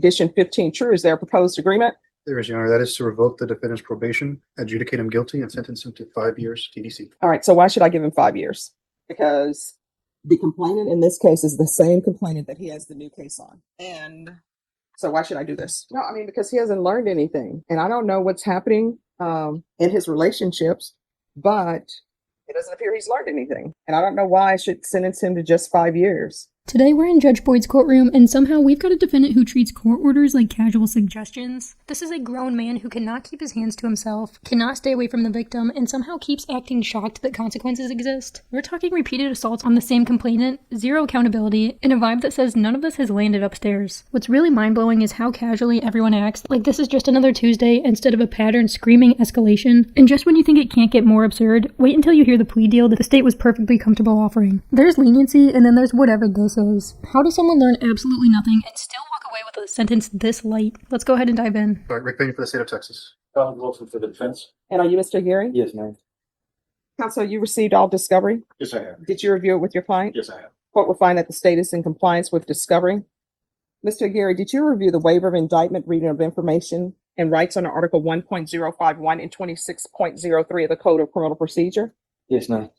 Condition 15 true. Is there a proposed agreement? There is, Your Honor. That is to revoke the defendant's probation, adjudicate him guilty, and sentence him to 5 years TDC. All right, so why should I give him 5 years? Because the complainant in this case is the same complainant that he has the new case on. And so why should I do this? No, I mean, because he hasn't learned anything. And I don't know what's happening in his relationships, but it doesn't appear he's learned anything. And I don't know why I should sentence him to just 5 years. Today we're in Judge Boyd's courtroom, and somehow we've got a defendant who treats court orders like casual suggestions. This is a grown man who cannot keep his hands to himself, cannot stay away from the victim, and somehow keeps acting shocked that consequences exist. We're talking repeated assaults on the same complainant, zero accountability, and a vibe that says none of this has landed upstairs. What's really mind-blowing is how casually everyone acts, like this is just another Tuesday instead of a pattern screaming escalation. And just when you think it can't get more absurd, wait until you hear the plea deal that the state was perfectly comfortable offering. There's leniency, and then there's whatever this is. How does someone learn absolutely nothing and still walk away with a sentence this light? Let's go ahead and dive in. All right, Rick Payne for the state of Texas. Colin Wilson for the defense. And are you Mr. Geary? Yes, ma'am. Counsel, you received all discovery? Yes, I have. Did you review it with your client? Yes, I have. Court will find that the state is in compliance with discovery. Mr. Geary, did you review the waiver of indictment, reading of information, and rights under Article 1.051 and 26.03 of the Code of Criminal Procedure? Yes, ma'am.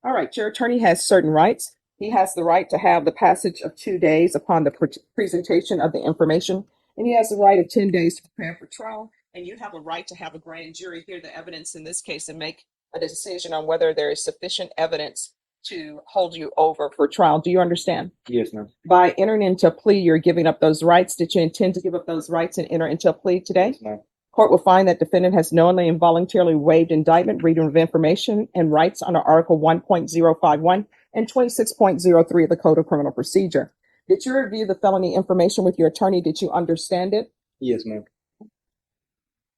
All right, your attorney has certain rights. He has the right to have the passage of 2 days upon the presentation of the information, and he has the right of 10 days to prepare for trial. And you have a right to have a grand jury hear the evidence in this case and make a decision on whether there is sufficient evidence to hold you over for trial. Do you understand? Yes, ma'am. By entering into a plea, you're giving up those rights. Did you intend to give up those rights and enter into a plea today? Yes, ma'am. Court will find that defendant has knowingly and voluntarily waived indictment, reading of information, and rights under Article 1.051 and 26.03 of the Code of Criminal Procedure. Did you review the felony information with your attorney? Did you understand it? Yes, ma'am.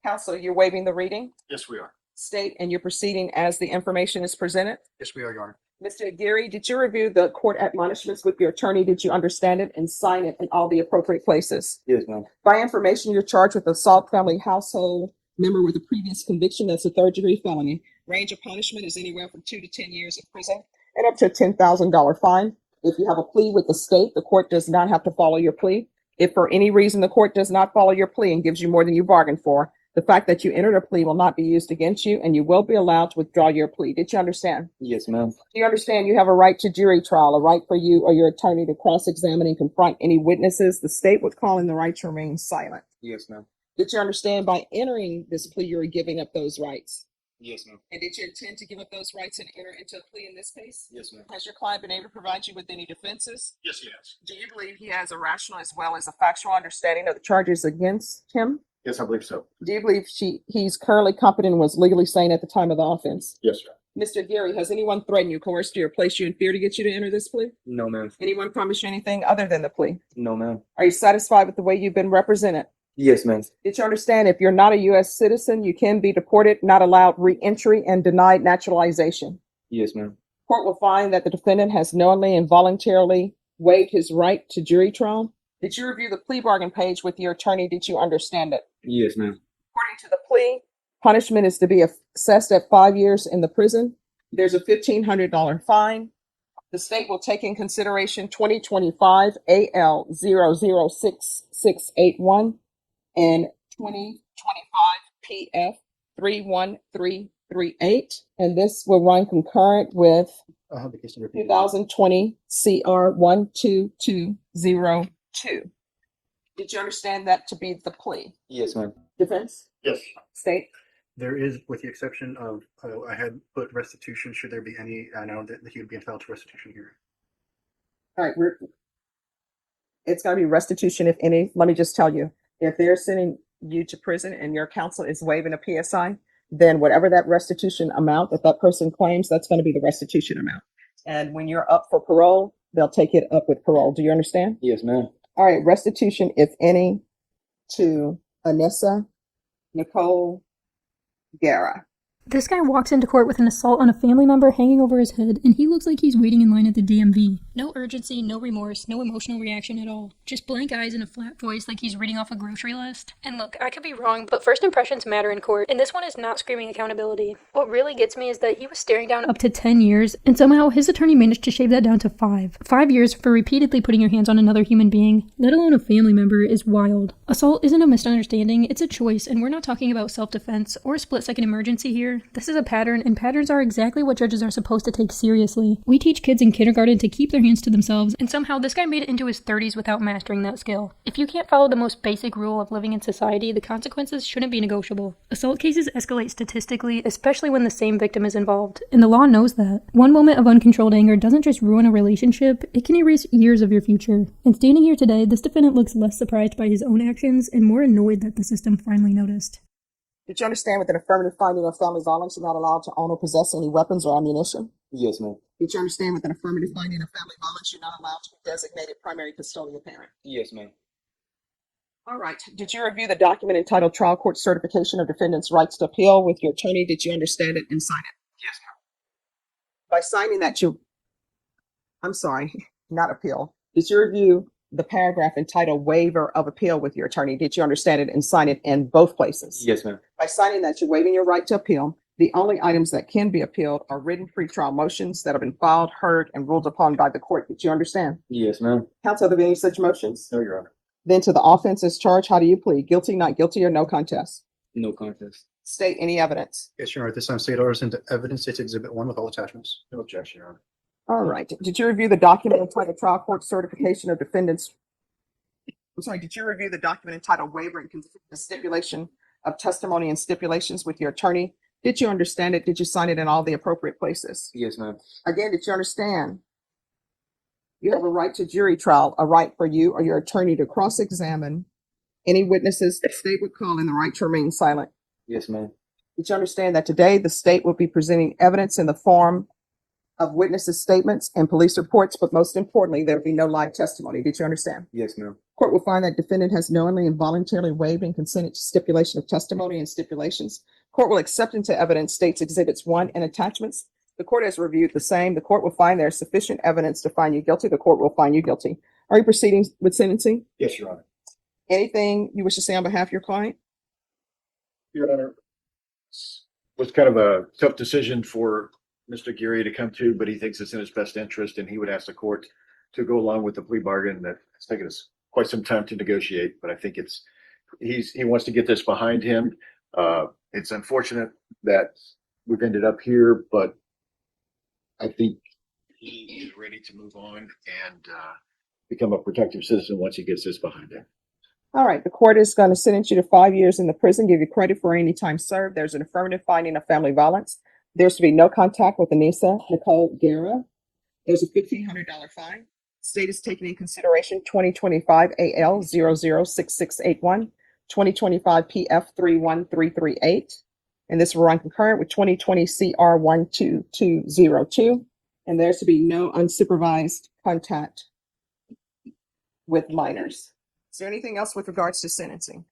Counsel, you're waiving the reading? Yes, we are. State, and you're proceeding as the information is presented? Yes, we are, Your Honor. Mr. Geary, did you review the court admonishments with your attorney? Did you understand it and sign it in all the appropriate places? Yes, ma'am. By information, you're charged with assault family household member with a previous conviction that's a third-degree felony. Range of punishment is anywhere from 2 to 10 years of prison and up to a $10,000 fine. If you have a plea with the state, the court does not have to follow your plea. If for any reason the court does not follow your plea and gives you more than you bargained for, the fact that you entered a plea will not be used against you, and you will be allowed to withdraw your plea. Did you understand? Yes, ma'am. Do you understand you have a right to jury trial, a right for you or your attorney to cross-examine and confront any witnesses? The state would call in the right to remain silent. Yes, ma'am. Did you understand by entering this plea, you were giving up those rights? Yes, ma'am. And did you intend to give up those rights and enter into a plea in this case? Yes, ma'am. Has your client been able to provide you with any defenses? Yes, he has. Do you believe he has a rational as well as a factual understanding of the charges against him? Yes, I believe so. Do you believe he's currently competent and was legally sane at the time of the offense? Yes, sir. Mr. Geary, has anyone threatened you, coerced you, or placed you in fear to get you to enter this plea? No, ma'am. Anyone promise you anything other than the plea? No, ma'am. Are you satisfied with the way you've been represented? Yes, ma'am. Did you understand if you're not a U.S. citizen, you can be deported, not allowed re-entry, and denied naturalization? Yes, ma'am. Court will find that the defendant has knowingly and voluntarily waived his right to jury trial. Did you review the plea bargain page with your attorney? Did you understand it? Yes, ma'am. According to the plea, punishment is to be assessed at 5 years in the prison. There's a $1,500 fine. The state will take in consideration 2025 AL 006681 and 2025 PF 31338. And this will run concurrent with I'll have the case number repeated. 2020 CR 12202. Did you understand that to be the plea? Yes, ma'am. Defense? Yes. State? There is, with the exception of, I had put restitution, should there be any, I know that he would be entitled to restitution here. All right, it's got to be restitution, if any. Let me just tell you, if they're sending you to prison and your counsel is waiving a PSI, then whatever that restitution amount that that person claims, that's going to be the restitution amount. And when you're up for parole, they'll take it up with parole. Do you understand? Yes, ma'am. All right, restitution, if any, to Anissa Nicole Guerra. This guy walks into court with an assault on a family member hanging over his head, and he looks like he's waiting in line at the DMV. No urgency, no remorse, no emotional reaction at all. Just blank eyes and a flat voice like he's reading off a grocery list. And look, I could be wrong, but first impressions matter in court, and this one is not screaming accountability. What really gets me is that he was staring down up to 10 years, and somehow his attorney managed to shave that down to 5. 5 years for repeatedly putting your hands on another human being, let alone a family member, is wild. Assault isn't a misunderstanding, it's a choice, and we're not talking about self-defense or a split-second emergency here. This is a pattern, and patterns are exactly what judges are supposed to take seriously. We teach kids in kindergarten to keep their hands to themselves, and somehow this guy made it into his 30s without mastering that skill. If you can't follow the most basic rule of living in society, the consequences shouldn't be negotiable. Assault cases escalate statistically, especially when the same victim is involved, and the law knows that. One moment of uncontrolled anger doesn't just ruin a relationship, it can erase years of your future. And standing here today, this defendant looks less surprised by his own actions and more annoyed that the system finally noticed. Did you understand with an affirmative finding of family violence, you're not allowed to own or possess any weapons or ammunition? Yes, ma'am. Did you understand with an affirmative finding of family violence, you're not allowed to be designated primary custodial parent? Yes, ma'am. All right. Did you review the document entitled Trial Court Certification of Defendant's Rights to Appeal with your attorney? Did you understand it and sign it? Yes, ma'am. By signing that I'm sorry, not appeal. Did you review the paragraph entitled Waiver of Appeal with your attorney? Did you understand it and sign it in both places? Yes, ma'am. By signing that, you're waiving your right to appeal. The only items that can be appealed are written pretrial motions that have been filed, heard, and ruled upon by the court. Did you understand? Yes, ma'am. Counsel, are there any such motions? No, Your Honor. Then to the offenses charged, how do you plead? Guilty, not guilty, or no contest? No contest. State any evidence. Yes, Your Honor. At this time, state orders into evidence. It's Exhibit 1 with all attachments. No objection, Your Honor. All right. Did you review the document entitled Trial Court Certification of Defendants? I'm sorry, did you review the document entitled Waiver and Stipulation of Testimony and Stipulations with your attorney? Did you understand it? Did you sign it in all the appropriate places? Yes, ma'am. Again, did you understand? You have a right to jury trial, a right for you or your attorney to cross-examine any witnesses the state would call and the right to remain silent. Yes, ma'am. Did you understand that today the state will be presenting evidence in the form of witnesses' statements and police reports, but most importantly, there will be no live testimony? Did you understand? Yes, ma'am. Court will find that defendant has knowingly and voluntarily waived and consented to stipulation of testimony and stipulations. Court will accept into evidence states exhibits 1 and attachments. The court has reviewed the same. The court will find there is sufficient evidence to find you guilty. The court will find you guilty. Are you proceeding with sentencing? Yes, Your Honor. Anything you wish to say on behalf of your client? Your Honor, was kind of a tough decision for Mr. Geary to come to, but he thinks it's in his best interest, and he would ask the court to go along with the plea bargain that it's taken us quite some time to negotiate, but I think he wants to get this behind him. It's unfortunate that we've ended up here, but I think he is ready to move on and become a protective citizen once he gets this behind him. All right. The court is going to sentence you to 5 years in the prison, give you credit for any time served. There's an affirmative finding of family violence. There's to be no contact with Anissa Nicole Guerra. There's a $1,500 fine. State is taking in consideration 2025 AL 006681, 2025 PF 31338, and this will run concurrent with 2020 CR 12202. And there's to be no unsupervised contact with minors. Is there anything else with regards to sentencing?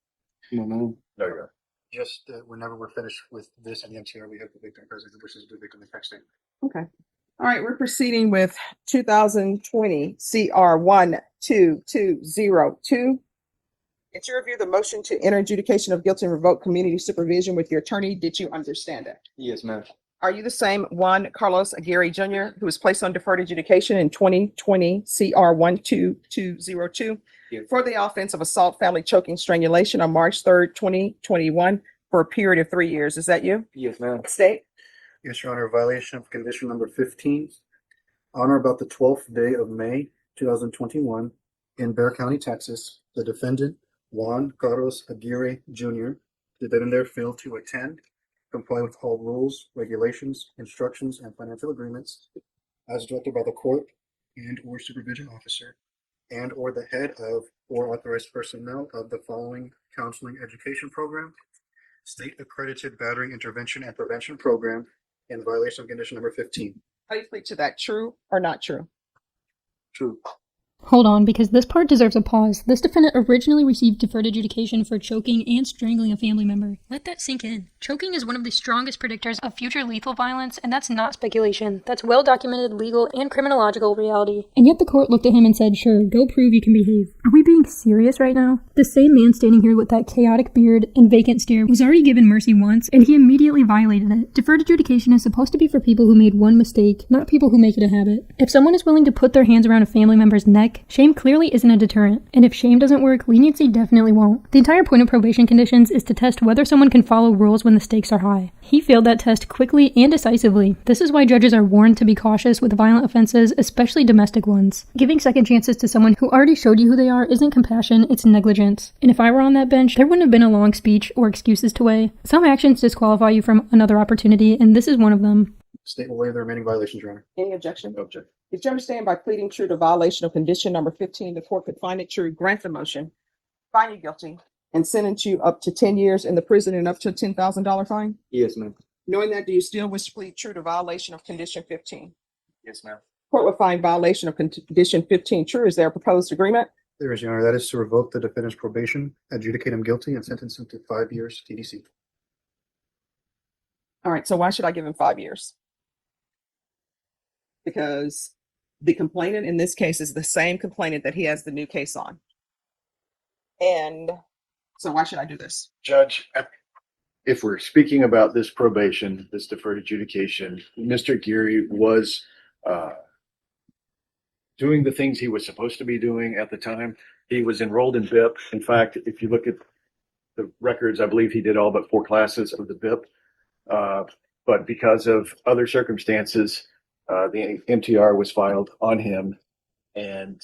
No, ma'am. No, Your Honor. Just whenever we're finished with this and the MTR, we have the victim present versus the victim text statement. Okay. All right, we're proceeding with 2020 CR 12202. Did you review the motion to enter adjudication of guilt and revoke community supervision with your attorney? Did you understand it? Yes, ma'am. Are you the same Juan Carlos Aguirre Jr., who was placed on deferred adjudication in 2020 CR 12202 Yes. for the offense of assault, family choking, strangulation on March 3rd, 2021 for a period of 3 years? Is that you? Yes, ma'am. State? Yes, Your Honor. Violation of condition number 15. On or about the 12th day of May 2021 in Bexar County, Texas, the defendant, Juan Carlos Aguirre Jr., did then and there fail to attend, comply with all rules, regulations, instructions, and financial agreements as directed by the court and or supervision officer and or the head of or authorized personnel of the following counseling education program, state accredited battery intervention and prevention program, in violation of condition number 15. How do you plead to that? True or not true? True. Hold on, because this part deserves a pause. This defendant originally received deferred adjudication for choking and strangling a family member. Let that sink in. Choking is one of the strongest predictors of future lethal violence, and that's not speculation. That's well-documented legal and criminological reality. And yet the court looked at him and said, sure, go prove you can behave. Are we being serious right now? The same man standing here with that chaotic beard and vacant stare was already given mercy once, and he immediately violated it. Deferred adjudication is supposed to be for people who made one mistake, not people who make it a habit. If someone is willing to put their hands around a family member's neck, shame clearly isn't a deterrent. And if shame doesn't work, leniency definitely won't. The entire point of probation conditions is to test whether someone can follow rules when the stakes are high. He failed that test quickly and decisively. This is why judges are warned to be cautious with violent offenses, especially domestic ones. Giving second chances to someone who already showed you who they are isn't compassion, it's negligence. And if I were on that bench, there wouldn't have been a long speech or excuses to weigh. Some actions disqualify you from another opportunity, and this is one of them. State will waive the remaining violations, Your Honor. Any objection? No objection. Did you understand by pleading true to violation of condition number 15, the court could find it true, grant the motion, find you guilty, and sentence you up to 10 years in the prison and up to a $10,000 fine? Yes, ma'am. Knowing that, do you still wish to plead true to violation of condition 15? Yes, ma'am. Court would find violation of condition 15 true. Is there a proposed agreement? There is, Your Honor. That is to revoke the defendant's probation, adjudicate him guilty, and sentence him to 5 years TDC. All right, so why should I give him 5 years? Because the complainant in this case is the same complainant that he has the new case on. And so why should I do this? Judge, if we're speaking about this probation, this deferred adjudication, Mr. Geary was doing the things he was supposed to be doing at the time. He was enrolled in BIP. In fact, if you look at the records, I believe he did all but 4 classes of the BIP. But because of other circumstances, the MTR was filed on him, and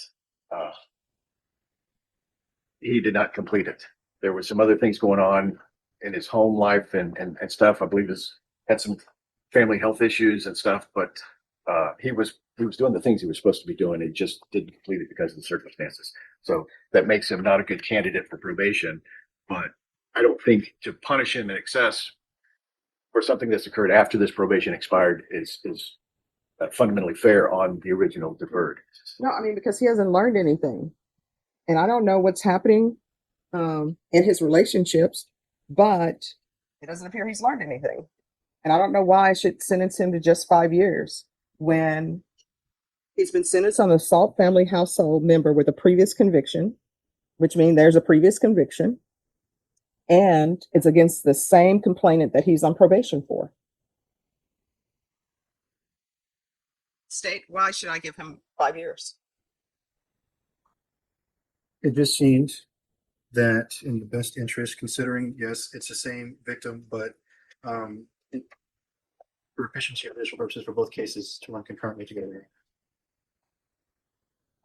he did not complete it. There were some other things going on in his home life and stuff. I believe had some family health issues and stuff, but he was doing the things he was supposed to be doing. He just didn't complete it because of the circumstances. So that makes him not a good candidate for probation. But I don't think to punish him in excess for something that's occurred after this probation expired is fundamentally fair on the original deferred. No, I mean, because he hasn't learned anything. And I don't know what's happening in his relationships, but it doesn't appear he's learned anything. And I don't know why I should sentence him to just 5 years when he's been sentenced on an assault family household member with a previous conviction, which means there's a previous conviction, and it's against the same complainant that he's on probation for. State, why should I give him 5 years? It just seems that in the best interest, considering, yes, it's the same victim, but for efficiency of visual purposes for both cases to run concurrently together.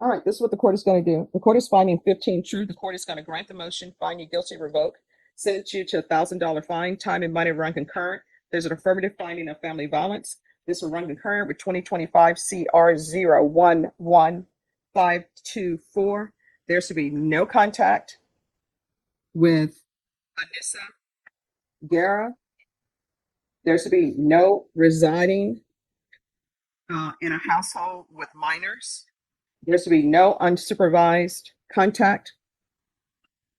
All right, this is what the court is going to do. The court is finding 15 true. The court is going to grant the motion, find you guilty, revoke, sentence you to $1,000 fine, time and money run concurrent. There's an affirmative finding of family violence. This will run concurrent with 2025 CR 011524. There's to be no contact with Anissa Guerra. There's to be no residing in a household with minors. There's to be no unsupervised contact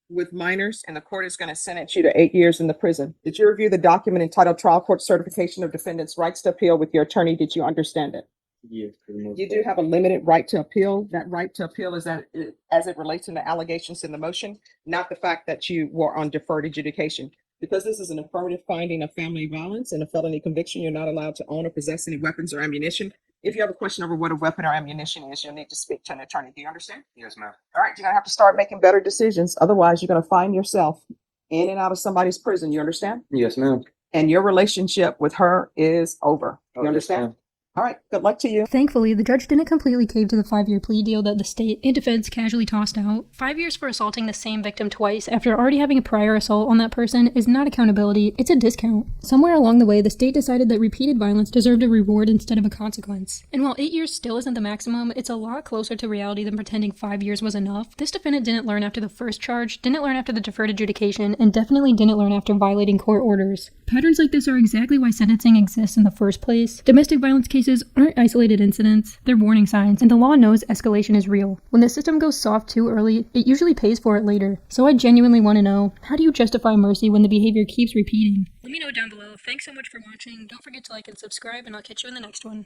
with minors, and the court is going to sentence you to 8 years in the prison. Did you review the document entitled Trial Court Certification of Defendant's Rights to Appeal with your attorney? Did you understand it? Yes, pretty much. You do have a limited right to appeal. That right to appeal is that as it relates to the allegations in the motion, not the fact that you were on deferred adjudication. Because this is an affirmative finding of family violence and a felony conviction, you're not allowed to own or possess any weapons or ammunition. If you have a question over what a weapon or ammunition is, you'll need to speak to an attorney. Do you understand? Yes, ma'am. All right, you're gonna have to start making better decisions. Otherwise, you're gonna find yourself in and out of somebody's prison. You understand? Yes, ma'am. And your relationship with her is over. You Okay, understand? ma'am. All right, good luck to you. Thankfully, the judge didn't completely cave to the 5-year plea deal that the state and defense casually tossed out. 5 years for assaulting the same victim twice after already having a prior assault on that person is not accountability, it's a discount. Somewhere along the way, the state decided that repeated violence deserved a reward instead of a consequence. And while 8 years still isn't the maximum, it's a lot closer to reality than pretending 5 years was enough. This defendant didn't learn after the first charge, didn't learn after the deferred adjudication, and definitely didn't learn after violating court orders. Patterns like this are exactly why sentencing exists in the first place. Domestic violence cases cases aren't isolated incidents, they're warning signs, and the law knows escalation is real. When the system goes soft too early, it usually pays for it later. So I genuinely want to know, how do you justify mercy when the behavior keeps repeating? Let me know down below. Thanks so much for watching. Don't forget to like and subscribe, and I'll catch you in the next one.